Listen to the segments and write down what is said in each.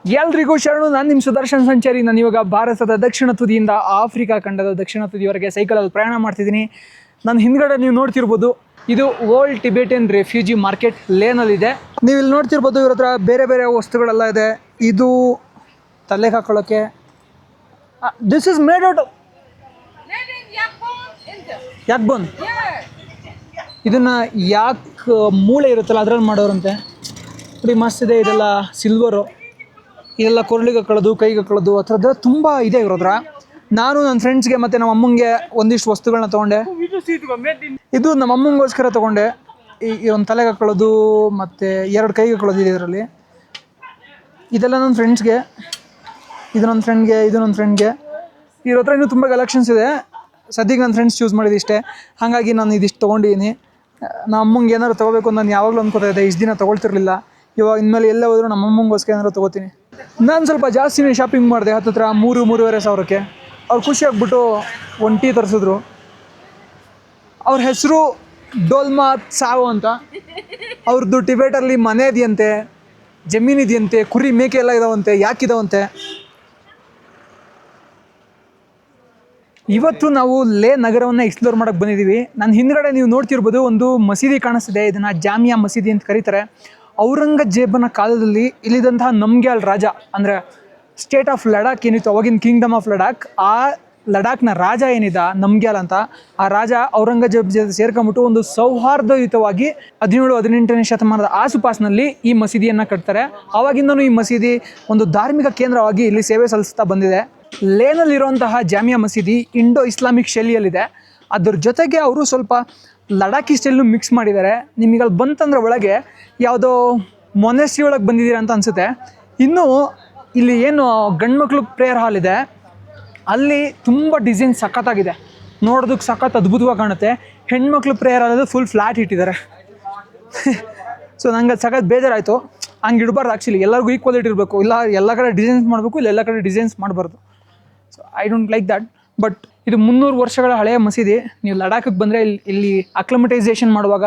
ಎಲ್ರಿಗೂ ಶರಣು. ನಾನು ನಿಮ್ಮ ಸುದರ್ಶನ್ ಸಂಚಾರಿ. ನಾನು ಇವಾಗ ಭಾರತದ ದಕ್ಷಿಣ ತುದಿಯಿಂದ ಆಫ್ರಿಕಾ ಖಂಡದ ದಕ್ಷಿಣ ತುದಿಯವರೆಗೆ ಸೈಕಲಲ್ಲಿ ಪ್ರಯಾಣ ಮಾಡ್ತಿದ್ದೀನಿ. ನನ್ನ ಹಿಂದ್ಗಡೆ ನೀವು ನೋಡ್ತಿರ್ಬೋದು, ಇದು ಓಲ್ಡ್ ಟಿಬೆಟಿಯನ್ ರೆಫ್ಯೂಜಿ ಮಾರ್ಕೆಟ್ ಲೇನಲ್ಲಿದೆ. ನೀವು ಇಲ್ಲಿ ನೋಡ್ತಿರ್ಬೋದು, ಇವ್ರ ಹತ್ರ ಬೇರೆ ಬೇರೆ ವಸ್ತುಗಳೆಲ್ಲ ಇದೆ. ಇದು ತಲೆಗೆ ಹಾಕೊಳ್ಳೋಕ್ಕೆ. ದಿಸ್ ಇಸ್ ಮೇಡ್ ಔಟ್ ಯಾಕ್ ಬೋನ್. ಇದನ್ನು ಯಾಕೆ ಮೂಳೆ ಇರುತ್ತಲ್ಲ ಅದರಲ್ಲಿ ಮಾಡೋರಂತೆ. ನೋಡಿ ಮಸ್ತ್ ಇದೆ. ಇದೆಲ್ಲ ಸಿಲ್ವರು. ಇದೆಲ್ಲ ಕೊರಳಿಗೆ ಹಾಕೊಳ್ಳೋದು, ಕೈಗೆ ಹಾಕೊಳ್ಳೋದು, ಆ ಥರದ್ದು ತುಂಬ ಇದೆ ಇರೋದ್ರ. ನಾನು ನನ್ನ ಫ್ರೆಂಡ್ಸ್ಗೆ ಮತ್ತು ನಮ್ಮ ಅಮ್ಮಂಗೆ ಒಂದಿಷ್ಟು ವಸ್ತುಗಳನ್ನ ತೊಗೊಂಡೆ. ಇದು ನಮ್ಮ ಅಮ್ಮಂಗೋಸ್ಕರ ತೊಗೊಂಡೆ. ಈ ಒಂದು ತಲೆಗೆ ಹಾಕೊಳ್ಳೋದು ಮತ್ತು 2 ಕೈಗೆ ಹಾಕೊಳ್ಳೋದು ಇದೆ ಇದರಲ್ಲಿ. ಇದೆಲ್ಲ ನನ್ನ ಫ್ರೆಂಡ್ಸ್ಗೆ, ಇದು ನನ್ನ ಫ್ರೆಂಡ್ಗೆ, ಇದು ನನ್ನ ಫ್ರೆಂಡ್ಗೆ. ಇವ್ರ ಹತ್ರ ಇನ್ನೂ ತುಂಬ ಕಲೆಕ್ಷನ್ಸ್ ಇದೆ. ಸದ್ಯಕ್ಕೆ ನನ್ನ ಫ್ರೆಂಡ್ಸ್ ಚೂಸ್ ಮಾಡಿದ್ದು ಇಷ್ಟೇ. ಹಾಗಾಗಿ ನಾನು ಇದಿಷ್ಟು ತೊಗೊಂಡಿದ್ದೀನಿ. ನಮ್ಮ ಅಮ್ಮಂಗೆ ಏನಾದ್ರು ತೊಗೋಬೇಕು ಅಂತ ನಾನು ಯಾವಾಗಲೂ ಅನ್ಕೋತಾ ಇದ್ದೆ. ಇಷ್ಟು ದಿನ ತೊಗೊಳ್ತಿರ್ಲಿಲ್ಲ. ಇವಾಗ ಇನ್ಮೇಲೆ ಎಲ್ಲ ಹೋದರೂ ನಮ್ಮ ಅಮ್ಮಂಗೋಸ್ಕರ ಏನಾದ್ರು ತೊಗೋತೀನಿ. ನಾನು ಸ್ವಲ್ಪ ಜಾಸ್ತಿನೇ ಶಾಪಿಂಗ್ ಮಾಡಿದೆ. ಹತ್ತಿರ 3-3.5 ಸಾವಿರಕ್ಕೆ. ಅವ್ರು ಖುಷಿಯಾಗ್ಬಿಟ್ಟು ಒಂದು ಟೀ ತರಿಸಿದ್ರು. ಅವ್ರ ಹೆಸರು ಡೋಲ್ಮಾ ಸಾವೋ ಅಂತ. ಅವ್ರದ್ದು ಟಿಬೇಟಲ್ಲಿ ಮನೆ ಇದೆಯಂತೆ, ಜಮೀನಿದೆಯಂತೆ, ಕುರಿ ಮೇಕೆ ಎಲ್ಲ ಇದಾವಂತೆ. ಯಾಕಿದಾವಂತೆ? ಇವತ್ತು ನಾವು ಲೇ ನಗರವನ್ನು ಎಕ್ಸ್ಪ್ಲೋರ್ ಮಾಡೋಕ್ಕೆ ಬಂದಿದ್ದೀವಿ. ನನ್ನ ಹಿಂದ್ಗಡೆ ನೀವು ನೋಡ್ತಿರ್ಬೋದು, ಒಂದು ಮಸೀದಿ ಕಾಣಿಸ್ತಿದೆ. ಇದನ್ನು ಜಾಮಿಯಾ ಮಸೀದಿ ಅಂತ ಕರೀತಾರೆ. ಔರಂಗಜೇಬನ ಕಾಲದಲ್ಲಿ ಇಲ್ಲಿದ್ದಂತಹ ನಮ್ಗ್ಯಾಲ್ ರಾಜ, ಅಂದರೆ ಸ್ಟೇಟ್ ಆಫ್ ಲಡಾಖ್ ಏನಿತ್ತು ಅವಾಗಿನ ಕಿಂಗ್ಡಮ್ ಆಫ್ ಲಡಾಖ್, ಆ ಲಡಾಖ್ನ ರಾಜ ಏನಿದ ನಮ್ಗ್ಯಾಲ್ ಅಂತ, ಆ ರಾಜ ಔರಂಗಜೇಬ್ ಜೊತೆ ಸೇರ್ಕೊಂಬಿಟ್ಟು ಒಂದು ಸೌಹಾರ್ದಯುತವಾಗಿ 17-18ನೇ ಶತಮಾನದ ಆಸುಪಾಸಿನಲ್ಲಿ ಈ ಮಸೀದಿಯನ್ನು ಕಟ್ತಾರೆ. ಆವಾಗಿಂದನೂ ಈ ಮಸೀದಿ ಒಂದು ಧಾರ್ಮಿಕ ಕೇಂದ್ರವಾಗಿ ಇಲ್ಲಿ ಸೇವೆ ಸಲ್ಲಿಸ್ತಾ ಬಂದಿದೆ. ಲೇನಲ್ಲಿರುವಂತಹ ಜಾಮಿಯಾ ಮಸೀದಿ ಇಂಡೋ ಇಸ್ಲಾಮಿಕ್ ಶೈಲಿಯಲ್ಲಿದೆ. ಅದ್ರ ಜೊತೆಗೆ ಅವರು ಸ್ವಲ್ಪ ಲಡಾಖಿ ಸ್ಟೈಲ್ನು ಮಿಕ್ಸ್ ಮಾಡಿದ್ದಾರೆ. ನಿಮಗೆ ಅಲ್ಲಿ ಬಂತಂದ್ರೆ ಒಳಗೆ ಯಾವುದೋ ಮೊನೆಸ್ಟ್ರಿ ಒಳಗೆ ಬಂದಿದ್ದೀರಾ ಅಂತ ಅನಿಸುತ್ತೆ. ಇನ್ನು ಇಲ್ಲಿ ಏನು ಗಂಡು ಮಕ್ಳು ಪ್ರೇಯರ್ ಹಾಲ್ ಇದೆ, ಅಲ್ಲಿ ತುಂಬ ಡಿಸೈನ್ ಸಖತ್ತಾಗಿದೆ. ನೋಡೋದಕ್ಕೆ ಸಖತ್ ಅದ್ಭುತವಾಗಿ ಕಾಣುತ್ತೆ. ಹೆಣ್ಮಕ್ಳು ಪ್ರೇಯರ್ ಹಾಲ್ ಫುಲ್ ಫ್ಲ್ಯಾಟ್ ಇಟ್ಟಿದ್ದಾರೆ. ಸೊ ನಂಗೆ ಅದು ಸಖತ್ ಬೇಜಾರಾಯಿತು. ಹಂಗೆ ಇಡಬಾರ್ದು. ಆ್ಯಕ್ಚುಲಿ ಎಲ್ಲರಿಗೂ ಈಕ್ವಾಲಿಟಿ ಇರಬೇಕು. ಇಲ್ಲ ಎಲ್ಲ ಕಡೆ ಡಿಸೈನ್ಸ್ ಮಾಡಬೇಕು, ಇಲ್ಲ ಎಲ್ಲ ಕಡೆ ಡಿಸೈನ್ಸ್ ಮಾಡಬಾರ್ದು. So I don't like that. But ಇದು 300 ವರ್ಷಗಳ ಹಳೆಯ ಮಸೀದಿ. ನೀವು ಲಡಾಖಿಗೆ ಬಂದರೆ ಇಲ್ಲಿ ಅಕ್ಲಮಟೈಸೇಷನ್ ಮಾಡುವಾಗ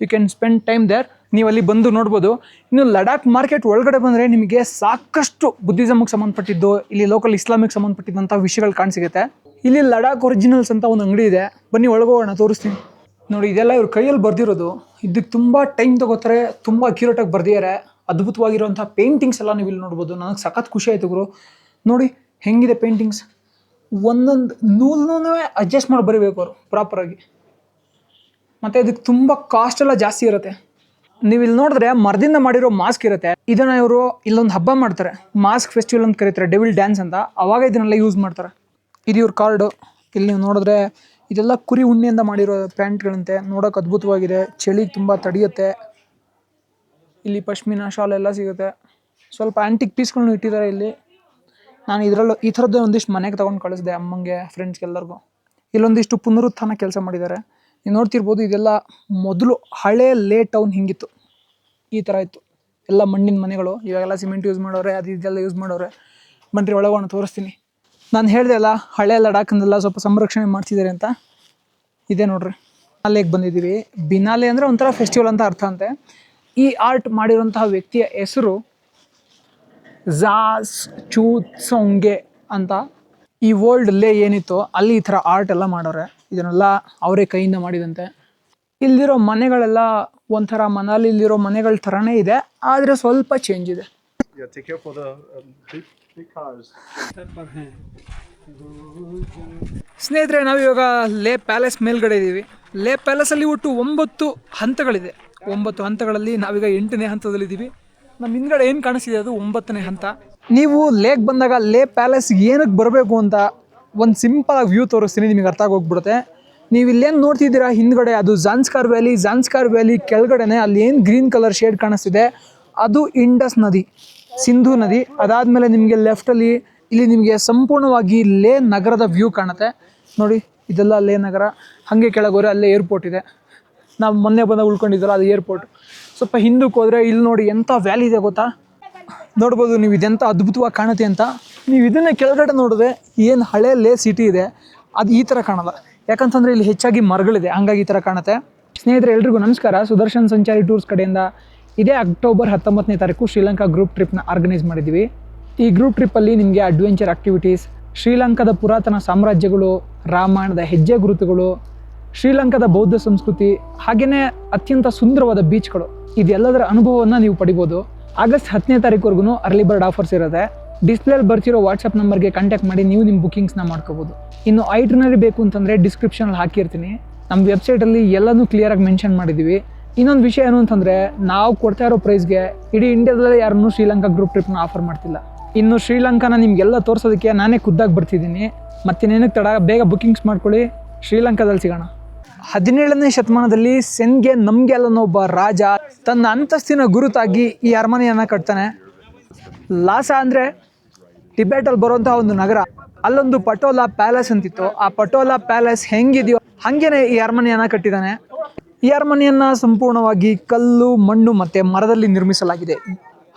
you can spend time there. ನೀವು ಅಲ್ಲಿ ಬಂದು ನೋಡ್ಬೋದು. ಇನ್ನು ಲಡಾಖ್ ಮಾರ್ಕೆಟ್ ಒಳಗಡೆ ಬಂದರೆ ನಿಮಗೆ ಸಾಕಷ್ಟು ಬುದ್ಧಿಸಮ್ಗೆ ಸಂಬಂಧಪಟ್ಟಿದ್ದು, ಇಲ್ಲಿ ಲೋಕಲ್ ಇಸ್ಲಾಮಿಗೆ ಸಂಬಂಧಪಟ್ಟಿದ್ದಂಥ ವಿಷಯಗಳು ಕಾಣಿಸಿಗುತ್ತೆ. ಇಲ್ಲಿ ಲಡಾಖ್ ಒರಿಜಿನಲ್ಸ್ ಅಂತ ಒಂದು ಅಂಗಡಿ ಇದೆ. ಬನ್ನಿ ಒಳಗೋಗೋಣ, ತೋರಿಸ್ತೀನಿ. ನೋಡಿ, ಇದೆಲ್ಲ ಇವ್ರ ಕೈಯಲ್ಲಿ ಬರ್ದಿರೋದು. ಇದಕ್ಕೆ ತುಂಬ ಟೈಮ್ ತೊಗೋತಾರೆ, ತುಂಬ ಅಕ್ಯುರೇಟಾಗಿ ಬರ್ದಿದ್ದಾರೆ. ಅದ್ಭುತವಾಗಿರುವಂಥ ಪೇಂಟಿಂಗ್ಸ್ ಎಲ್ಲ ನೀವು ಇಲ್ಲಿ ನೋಡ್ಬೋದು. ನನಗೆ ಸಖತ್ ಖುಷಿ ಆಯಿತು ಗುರು. ನೋಡಿ ಹೆಂಗಿದೆ ಪೇಂಟಿಂಗ್ಸ್. ಒಂದೊಂದು ನೂಲೂ ಅಡ್ಜಸ್ಟ್ ಮಾಡಿ ಬರೀಬೇಕು ಅವರು ಪ್ರಾಪರಾಗಿ. ಮತ್ತು ಇದಕ್ಕೆ ತುಂಬ ಕಾಸ್ಟ್ ಎಲ್ಲ ಜಾಸ್ತಿ ಇರುತ್ತೆ. ನೀವು ಇಲ್ಲಿ ನೋಡಿದ್ರೆ ಮರದಿಂದ ಮಾಡಿರೋ ಮಾಸ್ಕ್ ಇರುತ್ತೆ. ಇದನ್ನು ಇವರು ಇಲ್ಲೊಂದು ಹಬ್ಬ ಮಾಡ್ತಾರೆ, ಮಾಸ್ಕ್ ಫೆಸ್ಟಿವಲ್ ಅಂತ ಕರೀತಾರೆ, ಡೆವಿಲ್ ಡ್ಯಾನ್ಸ್ ಅಂತ. ಅವಾಗ ಇದನ್ನೆಲ್ಲ ಯೂಸ್ ಮಾಡ್ತಾರೆ. ಇದು ಇವ್ರ ಕಾರ್ಡು. ಇಲ್ಲಿ ನೀವು ನೋಡಿದ್ರೆ ಇದೆಲ್ಲ ಕುರಿ ಉಣ್ಣೆಯಿಂದ ಮಾಡಿರೋ ಪ್ಯಾಂಟ್ಗಳಂತೆ. ನೋಡೋಕೆ ಅದ್ಭುತವಾಗಿದೆ. ಚಳಿಗೆ ತುಂಬ ತಡೆಯುತ್ತೆ. ಇಲ್ಲಿ ಪಶ್ಮಿನಾ ಶಾಲ್ ಎಲ್ಲ ಸಿಗುತ್ತೆ. ಸ್ವಲ್ಪ ಆ್ಯಂಟಿಕ್ ಪೀಸ್ಗಳನ್ನ ಇಟ್ಟಿದ್ದಾರೆ ಇಲ್ಲಿ. ನಾನು ಇದರಲ್ಲೂ ಈ ಥರದ್ದೇ ಒಂದಿಷ್ಟು ಮನೆಗೆ ತೊಗೊಂಡು ಕಳಿಸಿದೆ, ಅಮ್ಮಂಗೆ, ಫ್ರೆಂಡ್ಸ್ಗೆ, ಎಲ್ಲರಿಗೂ. ಇಲ್ಲೊಂದಿಷ್ಟು ಪುನರುತ್ಥಾನ ಕೆಲಸ ಮಾಡಿದ್ದಾರೆ. ನೀವು ನೋಡ್ತಿರ್ಬೋದು, ಇದೆಲ್ಲ ಮೊದಲು ಹಳೇ ಲೇ ಟೌನ್ ಹಿಂಗಿತ್ತು. ಈ ಥರ ಇತ್ತು. ಎಲ್ಲ ಮಣ್ಣಿನ ಮನೆಗಳು. ಇವಾಗೆಲ್ಲ ಸಿಮೆಂಟ್ ಯೂಸ್ ಮಾಡೋರೆ, ಅದು ಇದೆಲ್ಲ ಯೂಸ್ ಮಾಡೋರೆ. ಬನ್ರಿ ಒಳಗೋಣ, ತೋರಿಸ್ತೀನಿ. ನಾನು ಹೇಳಿದೆ ಅಲ್ಲ, ಹಳೆ ಲಡಾಖನ್ನೆಲ್ಲ ಸ್ವಲ್ಪ ಸಂರಕ್ಷಣೆ ಮಾಡ್ತಿದ್ದಾರೆ ಅಂತ. ಇದೇ ನೋಡ್ರಿ, ಬಿನಾಲೆಗೆ ಬಂದಿದ್ದೀವಿ. ಬಿನಾಲೆ ಅಂದರೆ ಒಂಥರ ಫೆಸ್ಟಿವಲ್ ಅಂತ ಅರ್ಥ ಅಂತೆ. ಈ ಆರ್ಟ್ ಮಾಡಿರುವಂತಹ ವ್ಯಕ್ತಿಯ ಹೆಸರು ಝಾಸ್ ಚೂತ್ಸೊಂಗೆ ಅಂತ. ಈ ವರ್ಲ್ಡ್ ಲೇ ಏನಿತ್ತು ಅಲ್ಲಿ ಈ ಥರ ಆರ್ಟ್ ಎಲ್ಲ ಮಾಡೋರೆ. ಇದನ್ನೆಲ್ಲ ಅವರೇ ಕೈಯಿಂದ ಮಾಡಿದಂತೆ. ಇಲ್ಲಿರೋ ಮನೆಗಳೆಲ್ಲ ಒಂಥರ ಮನಾಲಿಲಿರೋ ಮನೆಗಳ ಥರನೇ ಇದೆ, ಆದರೆ ಸ್ವಲ್ಪ ಚೇಂಜ್ ಇದೆ. ಸ್ನೇಹಿತರೆ, ನಾವಿವಾಗ ಲೇ ಪ್ಯಾಲೇಸ್ ಮೇಲ್ಗಡೆ ಇದ್ದೀವಿ. ಲೇ ಪ್ಯಾಲೇಸಲ್ಲಿ ಒಟ್ಟು 9 ಹಂತಗಳಿದೆ. 9 ಹಂತಗಳಲ್ಲಿ ನಾವೀಗ 8ನೇ ಹಂತದಲ್ಲಿದ್ದೀವಿ. ನಮ್ಮ ಹಿಂದ್ಗಡೆ ಏನು ಕಾಣಿಸ್ತಿದೆ ಅದು 9ನೇ ಹಂತ. ನೀವು ಲೇಕ್ ಬಂದಾಗ ಲೇ ಪ್ಯಾಲೇಸ್ ಏನಕ್ಕೆ ಬರಬೇಕು ಅಂತ ಒಂದು ಸಿಂಪಲಾಗಿ ವ್ಯೂ ತೋರಿಸ್ತೀನಿ, ನಿಮಗೆ ಅರ್ಥ ಆಗೋಗ್ಬಿಡುತ್ತೆ. ನೀವು ಇಲ್ಲೇನು ನೋಡ್ತಿದ್ದೀರಾ ಹಿಂದ್ಗಡೆ, ಅದು ಝಾನ್ಸ್ಕಾರ್ ವ್ಯಾಲಿ. ಝಾನ್ಸ್ಕಾರ್ ವ್ಯಾಲಿ ಕೆಳಗಡೆನೆ ಅಲ್ಲಿ ಏನು ಗ್ರೀನ್ ಕಲರ್ ಶೇಡ್ ಕಾಣಿಸ್ತಿದೆ ಅದು ಇಂಡಸ್ ನದಿ, ಸಿಂಧೂ ನದಿ. ಅದಾದಮೇಲೆ ನಿಮಗೆ ಲೆಫ್ಟಲ್ಲಿ ಇಲ್ಲಿ ನಿಮಗೆ ಸಂಪೂರ್ಣವಾಗಿ ಲೇ ನಗರದ ವ್ಯೂ ಕಾಣುತ್ತೆ. ನೋಡಿ, ಇದೆಲ್ಲ ಲೇ ನಗರ. ಹಾಗೆ ಕೆಳಗೋರೆ ಅಲ್ಲೇ ಏರ್ಪೋರ್ಟ್ ಇದೆ. ನಾವು ಮೊನ್ನೆ ಬಂದಾಗ ಉಳ್ಕೊಂಡಿದ್ದಲ್ಲ, ಅದು ಏರ್ಪೋರ್ಟ್. ಸ್ವಲ್ಪ ಹಿಂದಕ್ಕೆ ಹೋದರೆ ಇಲ್ಲಿ ನೋಡಿ ಎಂಥ ವ್ಯಾಲಿ ಇದೆ ಗೊತ್ತಾ. ನೋಡ್ಬೋದು ನೀವು ಇದೆಂಥ ಅದ್ಭುತವಾಗಿ ಕಾಣುತ್ತೆ ಅಂತ. ನೀವು ಇದನ್ನು ಕೆಳಗಡೆ ನೋಡಿದ್ರೆ ಏನು ಹಳೆ ಲೇ ಸಿಟಿ ಇದೆ ಅದು ಈ ಥರ ಕಾಣಲ್ಲ. ಯಾಕಂತಂದರೆ ಇಲ್ಲಿ ಹೆಚ್ಚಾಗಿ ಮರಗಳಿದೆ, ಹಂಗಾಗಿ ಈ ಥರ ಕಾಣುತ್ತೆ. ಸ್ನೇಹಿತರೆ, ಎಲ್ರಿಗೂ ನಮಸ್ಕಾರ. ಸುದರ್ಶನ್ ಸಂಚಾರಿ ಟೂರ್ಸ್ ಕಡೆಯಿಂದ ಇದೇ ಅಕ್ಟೋಬರ್ 19ನೇ ತಾರೀಕು ಶ್ರೀಲಂಕಾ ಗ್ರೂಪ್ ಟ್ರಿಪ್ನ ಆರ್ಗನೈಸ್ ಮಾಡಿದ್ದೀವಿ. ಈ ಗ್ರೂಪ್ ಟ್ರಿಪ್ಪಲ್ಲಿ ನಿಮಗೆ ಅಡ್ವೆಂಚರ್ ಆ್ಯಕ್ಟಿವಿಟೀಸ್, ಶ್ರೀಲಂಕಾದ ಪುರಾತನ ಸಾಮ್ರಾಜ್ಯಗಳು, ರಾಮಾಯಣದ ಹೆಜ್ಜೆ ಗುರುತುಗಳು, ಶ್ರೀಲಂಕಾದ ಬೌದ್ಧ ಸಂಸ್ಕೃತಿ, ಹಾಗೆಯೇ ಅತ್ಯಂತ ಸುಂದರವಾದ ಬೀಚ್ಗಳು, ಇದೆಲ್ಲದರ ಅನುಭವವನ್ನು ನೀವು ಪಡಿಬೋದು. ಆಗಸ್ಟ್ 10ನೇ ತಾರೀಕುವರೆಗೂ ಅರ್ಲಿ ಬರ್ಡ್ ಆಫರ್ಸ್ ಇರುತ್ತೆ. ಡಿಸ್ಪ್ಲೇಲಿ ಬರ್ತಿರೋ ವಾಟ್ಸಪ್ ನಂಬರ್ಗೆ ಕಾಂಟ್ಯಾಕ್ಟ್ ಮಾಡಿ ನೀವು ನಿಮ್ಮ ಬುಕಿಂಗ್ಸ್ನ ಮಾಡ್ಕೋಬೋದು. ಇನ್ನು ಐಟ್ನರಿ ಬೇಕು ಅಂತಂದರೆ ಡಿಸ್ಕ್ರಿಪ್ಷನಲ್ಲಿ ಹಾಕಿರ್ತೀನಿ. ನಮ್ಮ ವೆಬ್ಸೈಟಲ್ಲಿ ಎಲ್ಲನೂ ಕ್ಲಿಯರಾಗಿ ಮೆನ್ಷನ್ ಮಾಡಿದ್ದೀವಿ. ಇನ್ನೊಂದು ವಿಷಯ ಏನು ಅಂತಂದರೆ, ನಾವು ಕೊಡ್ತಾ ಇರೋ ಪ್ರೈಸ್ಗೆ ಇಡೀ ಇಂಡಿಯಾದಲ್ಲೇ ಯಾರನ್ನೂ ಶ್ರೀಲಂಕಾ ಗ್ರೂಪ್ ಟ್ರಿಪ್ನ ಆಫರ್ ಮಾಡ್ತಿಲ್ಲ. ಇನ್ನು ಶ್ರೀಲಂಕಾನ ನಿಮಗೆಲ್ಲ ತೋರಿಸೋದಕ್ಕೆ ನಾನೇ ಖುದ್ದಾಗಿ ಬರ್ತಿದ್ದೀನಿ. ಮತ್ತಿನ್ನೇನಕ್ಕೆ ತಡ, ಬೇಗ ಬುಕಿಂಗ್ಸ್ ಮಾಡ್ಕೊಳ್ಳಿ. ಶ್ರೀಲಂಕಾದಲ್ಲಿ ಸಿಗೋಣ. 17ನೇ ಶತಮಾನದಲ್ಲಿ ಸೆನ್ಗೆ ನಮ್ಗೆಲ್ ಅನ್ನೋ ಒಬ್ಬ ರಾಜ ತನ್ನ ಅಂತಸ್ತಿನ ಗುರುತಾಗಿ ಈ ಅರಮನೆಯನ್ನು ಕಟ್ತಾನೆ. ಲಾಸಾ ಅಂದರೆ ಟಿಬೆಟಲ್ಲಿ ಬರುವಂಥ ಒಂದು ನಗರ. ಅಲ್ಲೊಂದು ಪಟೋಲಾ ಪ್ಯಾಲೇಸ್ ಅಂತಿತ್ತು. ಆ ಪಟೋಲಾ ಪ್ಯಾಲೇಸ್ ಹೆಂಗಿದೆಯೋ ಹಾಗೇನೆ ಈ ಅರಮನೆಯನ್ನು ಕಟ್ಟಿದ್ದಾನೆ. ಈ ಅರಮನೆಯನ್ನು ಸಂಪೂರ್ಣವಾಗಿ ಕಲ್ಲು, ಮಣ್ಣು ಮತ್ತು ಮರದಲ್ಲಿ ನಿರ್ಮಿಸಲಾಗಿದೆ.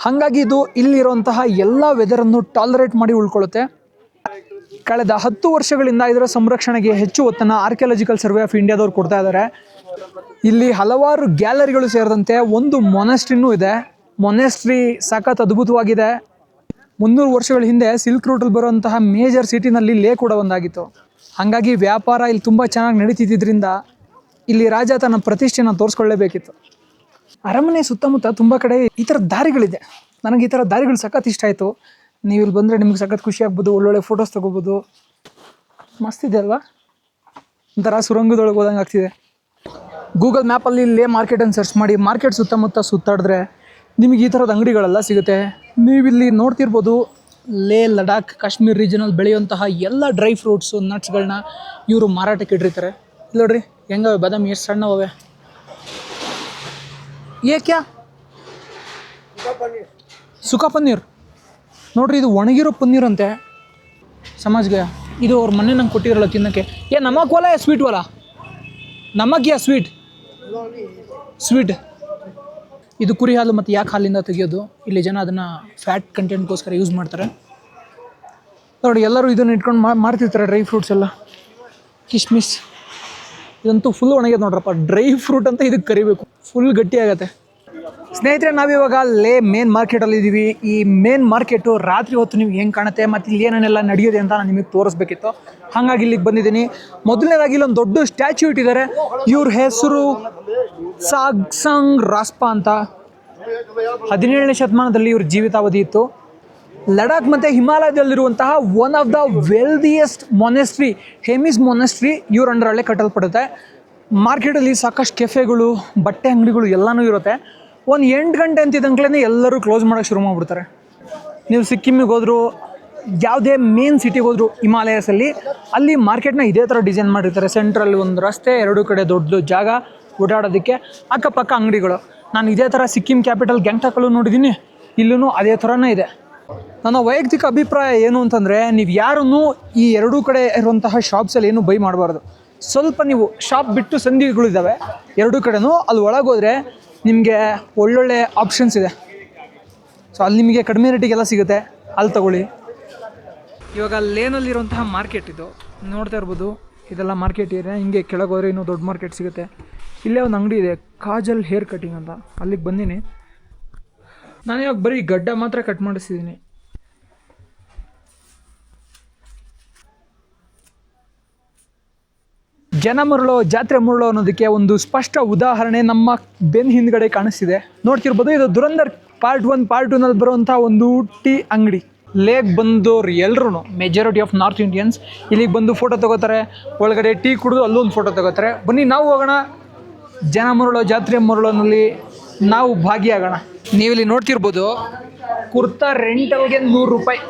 ಹಾಗಾಗಿ ಇದು ಇಲ್ಲಿರುವಂತಹ ಎಲ್ಲ ವೆದರನ್ನು ಟಾಲರೇಟ್ ಮಾಡಿ ಉಳ್ಕೊಳ್ಳುತ್ತೆ. ಕಳೆದ 10 ವರ್ಷಗಳಿಂದ ಇದರ ಸಂರಕ್ಷಣೆಗೆ ಹೆಚ್ಚು ಒತ್ತನ್ನು ಆರ್ಕಿಯಾಲಜಿಕಲ್ ಸರ್ವೆ ಆಫ್ ಇಂಡಿಯಾದವ್ರು ಕೊಡ್ತಾ ಇದ್ದಾರೆ. ಇಲ್ಲಿ ಹಲವಾರು ಗ್ಯಾಲರಿಗಳು ಸೇರಿದಂತೆ ಒಂದು ಮೊನೆಸ್ಟ್ರಿನೂ ಇದೆ. ಮೊನೆಸ್ಟ್ರಿ ಸಖತ್ ಅದ್ಭುತವಾಗಿದೆ. 300 ವರ್ಷಗಳ ಹಿಂದೆ ಸಿಲ್ಕ್ ರೂಟಲ್ಲಿ ಬರುವಂತಹ ಮೇಜರ್ ಸಿಟಿನಲ್ಲಿ ಲೇ ಕೂಡ ಒಂದಾಗಿತ್ತು. ಹಾಗಾಗಿ ವ್ಯಾಪಾರ ಇಲ್ಲಿ ತುಂಬ ಚೆನ್ನಾಗಿ ನಡೀತಿದ್ದರಿಂದ ಇಲ್ಲಿ ರಾಜ ತನ್ನ ಪ್ರತಿಷ್ಠೆನ ತೋರಿಸ್ಕೊಳ್ಳೇಬೇಕಿತ್ತು. ಅರಮನೆ ಸುತ್ತಮುತ್ತ ತುಂಬ ಕಡೆ ಈ ಥರ ದಾರಿಗಳಿದೆ. ನನಗೆ ಈ ಥರ ದಾರಿಗಳು ಸಖತ್ ಇಷ್ಟ ಆಯಿತು. ನೀವು ಇಲ್ಲಿ ಬಂದರೆ ನಿಮ್ಗೆ ಸಖತ್ ಖುಷಿ ಆಗ್ಬೋದು, ಒಳ್ಳೊಳ್ಳೆ ಫೋಟೋಸ್ ತೊಗೋಬೋದು. ಮಸ್ತಿದೆ ಅಲ್ವಾ? ಒಂಥರ ಸುರಂಗದೊಳಗೆ ಹೋದಂಗೆ ಆಗ್ತಿದೆ. ಗೂಗಲ್ ಮ್ಯಾಪಲ್ಲಿ ಲೇ ಮಾರ್ಕೆಟನ್ನು ಸರ್ಚ್ ಮಾಡಿ ಮಾರ್ಕೆಟ್ ಸುತ್ತಮುತ್ತ ಸುತ್ತಾಡಿದ್ರೆ ನಿಮಗೆ ಈ ಥರದ ಅಂಗಡಿಗಳೆಲ್ಲ ಸಿಗುತ್ತೆ. ನೀವಿಲ್ಲಿ ನೋಡ್ತಿರ್ಬೋದು, ಲೇ, ಲಡಾಖ್, ಕಾಶ್ಮೀರ್ ರೀಜನಲ್ಲಿ ಬೆಳೆಯುವಂತಹ ಎಲ್ಲ ಡ್ರೈ ಫ್ರೂಟ್ಸು, ನಟ್ಸ್ಗಳನ್ನ ಇವರು ಮಾರಾಟಕ್ಕೆ ಇಟ್ಟಿರ್ತಾರೆ. ಇಲ್ಲಿ ನೋಡ್ರಿ ಹೆಂಗವೆ ಬಾದಾಮಿ, ಎಷ್ಟು ಸಣ್ಣವವೆ. ಏಕ್ಯಾ ಸುಖಾ ಪನ್ನೀರ್ ನೋಡ್ರಿ, ಇದು ಒಣಗಿರೋ ಪನ್ನೀರ್ ಅಂತೆ. ಸಮಾಜ್ಗೆ ಇದು ಅವ್ರ ಮನೆ ನಂಗೆ ಕೊಟ್ಟಿರಲ್ಲ ತಿನ್ನೋಕ್ಕೆ. ನಮಕ್ ವಾಲ ಸ್ವೀಟ್ ವಾಲ ನಮಕ್ ಸ್ವೀಟ್ ಸ್ವೀಟ್. ಇದು ಕುರಿ ಹಾಲು ಮತ್ತು ಯಾಕೆ ಹಾಲಿಂದ ತೆಗೆಯೋದು. ಇಲ್ಲಿ ಜನ ಅದನ್ನು ಫ್ಯಾಟ್ ಕಂಟೆಂಟ್ಗೋಸ್ಕರ ಯೂಸ್ ಮಾಡ್ತಾರೆ. ನೋಡಿ ಎಲ್ಲರೂ ಇದನ್ನು ಇಟ್ಕೊಂಡು ಮಾಡ್ತಿರ್ತಾರೆ. ಡ್ರೈ ಫ್ರೂಟ್ಸ್ ಎಲ್ಲ, ಕಿಶ್ಮಿಸ್, ಇದಂತೂ ಫುಲ್ ಒಣಗ್ಯದ ನೋಡ್ರಪ್ಪ. ಡ್ರೈ ಫ್ರೂಟ್ ಅಂತ ಇದಕ್ಕೆ ಕರಿಬೇಕು, ಫುಲ್ ಗಟ್ಟಿ ಆಗುತ್ತೆ. ಸ್ನೇಹಿತರೆ, ನಾವಿವಾಗ ಲೇ ಮೇನ್ ಮಾರ್ಕೆಟಲ್ಲಿ ಇದ್ದೀವಿ. ಈ ಮೇನ್ ಮಾರ್ಕೆಟು ರಾತ್ರಿ ಹೊತ್ತು ನಿಮ್ಗೆ ಹೆಂಗೆ ಕಾಣುತ್ತೆ ಮತ್ತು ಇಲ್ಲಿ ಏನೇನೆಲ್ಲ ನಡೆಯೋದೆ ಅಂತ ನಾನು ನಿಮಗೆ ತೋರಿಸ್ಬೇಕಿತ್ತು. ಹಾಗಾಗಿ ಇಲ್ಲಿಗೆ ಬಂದಿದ್ದೀನಿ. ಮೊದಲನೇದಾಗಿ ಇಲ್ಲೊಂದು ದೊಡ್ಡ ಸ್ಟ್ಯಾಚ್ಯೂ ಇಟ್ಟಿದ್ದಾರೆ. ಇವ್ರ ಹೆಸರು ಸಾಗ್ಸಾಂಗ್ ರಾಸ್ಪಾ ಅಂತ. 17ನೇ ಶತಮಾನದಲ್ಲಿ ಇವ್ರ ಜೀವಿತಾವಧಿ ಇತ್ತು. ಲಡಾಖ್ ಮತ್ತು ಹಿಮಾಲಯದಲ್ಲಿರುವಂತಹ one of the wealthiest monastery, Hemis monastery ಇವ್ರ ಅಂಡರಲ್ಲೇ ಕಟ್ಟಲ್ಪಡುತ್ತೆ. ಮಾರ್ಕೆಟಲ್ಲಿ ಸಾಕಷ್ಟು ಕೆಫೆಗಳು, ಬಟ್ಟೆ ಅಂಗಡಿಗಳು ಎಲ್ಲನೂ ಇರುತ್ತೆ. ಒಂದು 8 ಗಂಟೆ ಅಂತಿದ್ದಂಗ್ಲೇ ಎಲ್ಲರೂ ಕ್ಲೋಸ್ ಮಾಡೋಕ್ಕೆ ಶುರು ಮಾಡಿಬಿಡ್ತಾರೆ. ನೀವು ಸಿಕ್ಕಿಮಿಗೆ ಹೋದ್ರು, ಯಾವುದೇ ಮೇನ್ ಸಿಟಿಗೆ ಹೋದ್ರು ಹಿಮಾಲಯಸಲ್ಲಿ, ಅಲ್ಲಿ ಮಾರ್ಕೆಟ್ನ ಇದೇ ಥರ ಡಿಸೈನ್ ಮಾಡಿರ್ತಾರೆ. ಸೆಂಟ್ರಲ್ಲಿ ಒಂದು ರಸ್ತೆ, 2 ಕಡೆ ದೊಡ್ಡ ಜಾಗ ಓಡಾಡೋದಕ್ಕೆ, ಅಕ್ಕಪಕ್ಕ ಅಂಗಡಿಗಳು. ನಾನು ಇದೇ ಥರ ಸಿಕ್ಕಿಂ ಕ್ಯಾಪಿಟಲ್ ಗ್ಯಾಂಗ್ಟಾಕಲ್ಲೂ ನೋಡಿದ್ದೀನಿ, ಇಲ್ಲೂ ಅದೇ ಥರನೇ ಇದೆ. ನನ್ನ ವೈಯಕ್ತಿಕ ಅಭಿಪ್ರಾಯ ಏನು ಅಂತಂದರೆ, ನೀವು ಯಾರನ್ನೂ ಈ 2 ಕಡೆ ಇರುವಂತಹ ಶಾಪ್ಸಲ್ಲಿ ಏನೂ ಬೈ ಮಾಡಬಾರ್ದು. ಸ್ವಲ್ಪ ನೀವು ಶಾಪ್ ಬಿಟ್ಟು ಸಂಧಿಗಳಿದ್ದಾವೆ 2 ಕಡೆನೂ, ಅಲ್ಲಿ ಒಳಗೋದ್ರೆ ನಿಮಗೆ ಒಳ್ಳೊಳ್ಳೆ ಆಪ್ಷನ್ಸ್ ಇದೆ. ಸೊ ಅಲ್ಲಿ ನಿಮಗೆ ಕಡಿಮೆ ರೇಟಿಗೆಲ್ಲ ಸಿಗುತ್ತೆ, ಅಲ್ಲಿ ತಗೊಳ್ಳಿ. ಇವಾಗ ಲೇನಲ್ಲಿರುವಂತಹ ಮಾರ್ಕೆಟ್ ಇದು ನೋಡ್ತಾ ಇರ್ಬೋದು. ಇದೆಲ್ಲ ಮಾರ್ಕೆಟ್ ಏರಿಯಾ. ಹಿಂಗೆ ಕೆಳಗೆ ಹೋದರೆ ಇನ್ನೂ ದೊಡ್ಡ ಮಾರ್ಕೆಟ್ ಸಿಗುತ್ತೆ. ಇಲ್ಲೇ ಒಂದು ಅಂಗಡಿ ಇದೆ, ಕಾಜಲ್ ಹೇರ್ ಕಟಿಂಗ್ ಅಂತ. ಅಲ್ಲಿಗೆ ಬಂದೀನಿ ನಾನು. ಇವಾಗ ಬರೀ ಗಡ್ಡ ಮಾತ್ರ ಕಟ್ ಮಾಡಿಸಿದ್ದೀನಿ. ಜನ ಮರಳೋ, ಜಾತ್ರೆ ಮರಳೋ ಅನ್ನೋದಕ್ಕೆ ಒಂದು ಸ್ಪಷ್ಟ ಉದಾಹರಣೆ ನಮ್ಮ ಬೆನ್ ಹಿಂದ್ಗಡೆ ಕಾಣಿಸ್ತಿದೆ. ನೋಡ್ತಿರ್ಬೋದು, ಇದು ದುರಂಧರ್ ಪಾರ್ಟ್ 1, ಪಾರ್ಟ್ 2ನಲ್ಲಿ ಬರುವಂಥ ಒಂದು ಟೀ ಅಂಗಡಿ. ಲೇಕ್ ಬಂದವ್ರು ಎಲ್ಲರೂ, ಮೆಜಾರಿಟಿ ಆಫ್ ನಾರ್ತ್ ಇಂಡಿಯನ್ಸ್ ಇಲ್ಲಿಗೆ ಬಂದು ಫೋಟೋ ತೊಗೋತಾರೆ. ಒಳಗಡೆ ಟೀ ಕುಡಿದು ಅಲ್ಲೊಂದು ಫೋಟೋ ತೊಗೋತಾರೆ. ಬನ್ನಿ ನಾವು ಹೋಗೋಣ, ಜನ ಮರಳೋ, ಜಾತ್ರೆ ಮರಳೋನಲ್ಲಿ ನಾವು ಭಾಗಿಯಾಗೋಣ. ನೀವಿಲ್ಲಿ ನೋಡ್ತಿರ್ಬೋದು, ಕುರ್ತಾ ರೆಂಟಲ್ಗೆ 100 ರೂಪಾಯಿ.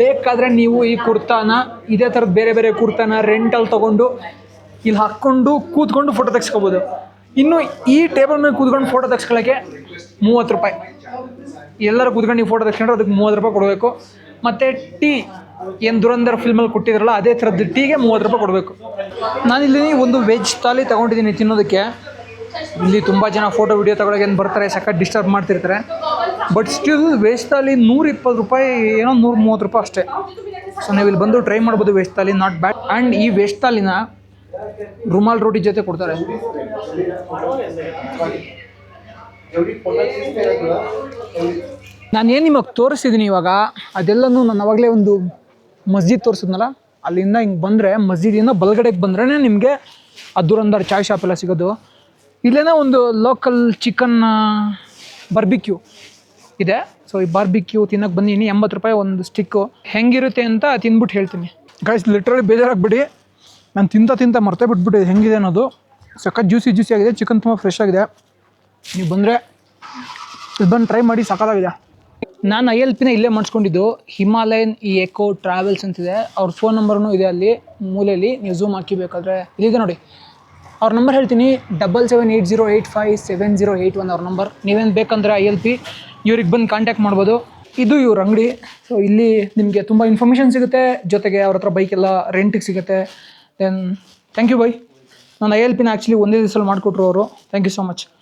ಬೇಕಾದರೆ ನೀವು ಈ ಕುರ್ತಾನ, ಇದೇ ಥರದ ಬೇರೆ ಬೇರೆ ಕುರ್ತಾನ ರೆಂಟಲ್ ತೊಗೊಂಡು ಇಲ್ಲಿ ಹಾಕ್ಕೊಂಡು ಕೂತ್ಕೊಂಡು ಫೋಟೋ ತೆಗೆಸ್ಕೋಬೋದು. ಇನ್ನು ಈ ಟೇಬಲ್ ಮೇಲೆ ಕೂತ್ಕೊಂಡು ಫೋಟೋ ತೆಗೆಸ್ಕೊಳ್ಳೋಕ್ಕೆ 30 ರೂಪಾಯಿ. ಎಲ್ಲರೂ ಕೂತ್ಕೊಂಡು ನೀವು ಫೋಟೋ ತೆಗೆಸ್ಕೊಂಡ್ರೆ ಅದಕ್ಕೆ 30 ರೂಪಾಯಿ ಕೊಡಬೇಕು. ಮತ್ತು ಟೀ ಏನು ದುರಂಧರ್ ಫಿಲ್ಮಲ್ಲಿ ಕೊಟ್ಟಿದ್ರಲ್ಲ ಅದೇ ಥರದ್ದು ಟೀಗೆ 30 ರೂಪಾಯಿ ಕೊಡಬೇಕು. ನಾನಿಲ್ಲಿ ಒಂದು ವೆಜ್ ಥಾಲಿ ತೊಗೊಂಡಿದ್ದೀನಿ ತಿನ್ನೋದಕ್ಕೆ. ಇಲ್ಲಿ ತುಂಬ ಜನ ಫೋಟೋ ವಿಡಿಯೋ ತೊಗೊಳಕ್ಕೆ ಏನು ಬರ್ತಾರೆ, ಸಖತ್ ಡಿಸ್ಟರ್ಬ್ ಮಾಡ್ತಿರ್ತಾರೆ. ಬಟ್ ಸ್ಟಿಲ್ ವೆಜ್ ಥಾಲಿ 120 ರೂಪಾಯಿ, ಏನೋ 130 ರೂಪಾಯಿ ಅಷ್ಟೇ. ಸೊ ನೀವು ಇಲ್ಲಿ ಬಂದು ಟ್ರೈ ಮಾಡ್ಬೋದು. Veg thali not bad. And ಈ ವೆಜ್ ಥಾಲಿನ ರುಮಾಲ್ ರೋಟಿ ಜೊತೆ ಕೊಡ್ತಾರೆ. ನಾನೇನು ನಿಮಗೆ ತೋರಿಸಿದ್ದೀನಿ ಇವಾಗ ಅದೆಲ್ಲನೂ ನಾನು ಅವಾಗಲೇ ಒಂದು ಮಸ್ಜಿದ್ ತೋರಿಸಿದ್ನಲ್ಲ, ಅಲ್ಲಿಂದ ಹಿಂಗೆ ಬಂದರೆ ಮಸ್ಜಿದಿಂದ ಬಲಗಡೆಗೆ ಬಂದ್ರೇ ನಿಮಗೆ ಆ ದುರಂದರ್ ಚಾಯ್ ಶಾಪ್ ಎಲ್ಲ ಸಿಗೋದು. ಇಲ್ಲೇನೋ ಒಂದು ಲೋಕಲ್ ಚಿಕನ್ ಬಾರ್ಬಿಕ್ಯೂ ಇದೆ. ಸೊ ಈ ಬಾರ್ಬಿಕ್ಯೂ ತಿನ್ನೋಕೆ ಬಂದೀನಿ. 80 ರೂಪಾಯಿ ಒಂದು ಸ್ಟಿಕ್ಕು. ಹೆಂಗಿರುತ್ತೆ ಅಂತ ತಿಂದ್ಬಿಟ್ಟು ಹೇಳ್ತೀನಿ. ಗೈಸ್ ಲಿಟ್ರಲಿ ಬೇಜಾರಾಗ್ಬಿಡಿ, ನಾನು ತಿಂತ ಮರ್ತೇ ಬಿಟ್ಬಿಟ್ಟೆ ಹೆಂಗಿದೆ ಅನ್ನೋದು. ಸಖತ್ ಜ್ಯೂಸಿ ಆಗಿದೆ. ಚಿಕನ್ ತುಂಬ ಫ್ರೆಶ್ ಆಗಿದೆ. ನೀವು ಬಂದರೆ ಇದು ಬಂದು ಟ್ರೈ ಮಾಡಿ, ಸಖತ್ತಾಗಿದೆ. ನಾನು ILPನ ಇಲ್ಲೇ ಮಾಡಿಸ್ಕೊಂಡಿದ್ದು. ಹಿಮಾಲಯನ್ ಎಕೋ ಟ್ರಾವೆಲ್ಸ್ ಅಂತಿದೆ. ಅವ್ರ ಫೋನ್ ನಂಬರ್ನೂ ಇದೆ ಅಲ್ಲಿ ಮೂಲೆಯಲ್ಲಿ. ನೀವು ಝೂಮ್ ಹಾಕಿಬೇಕಾದ್ರೆ ಇಲ್ಲಿದೆ ನೋಡಿ. ಅವ್ರ ನಂಬರ್ ಹೇಳ್ತೀನಿ, 7780857081 ಅವ್ರ ನಂಬರ್. ನೀವೇನು ಬೇಕಂದರೆ ILP ಇವ್ರಿಗೆ ಬಂದು ಕಾಂಟ್ಯಾಕ್ಟ್ ಮಾಡ್ಬೋದು. ಇದು ಇವ್ರ ಅಂಗಡಿ. ಸೊ ಇಲ್ಲಿ ನಿಮಗೆ ತುಂಬ ಇನ್ಫಾರ್ಮೇಷನ್ ಸಿಗುತ್ತೆ, ಜೊತೆಗೆ ಅವ್ರ ಹತ್ರ ಬೈಕೆಲ್ಲ ರೆಂಟಿಗೆ ಸಿಗುತ್ತೆ. Then thank you bye. ನಾನು ILPನ ಆ್ಯಕ್ಚುಲಿ ಒಂದೇ ದಿವಸದಲ್ಲಿ ಮಾಡಿಕೊಟ್ರು ಅವರು. Thank you so much.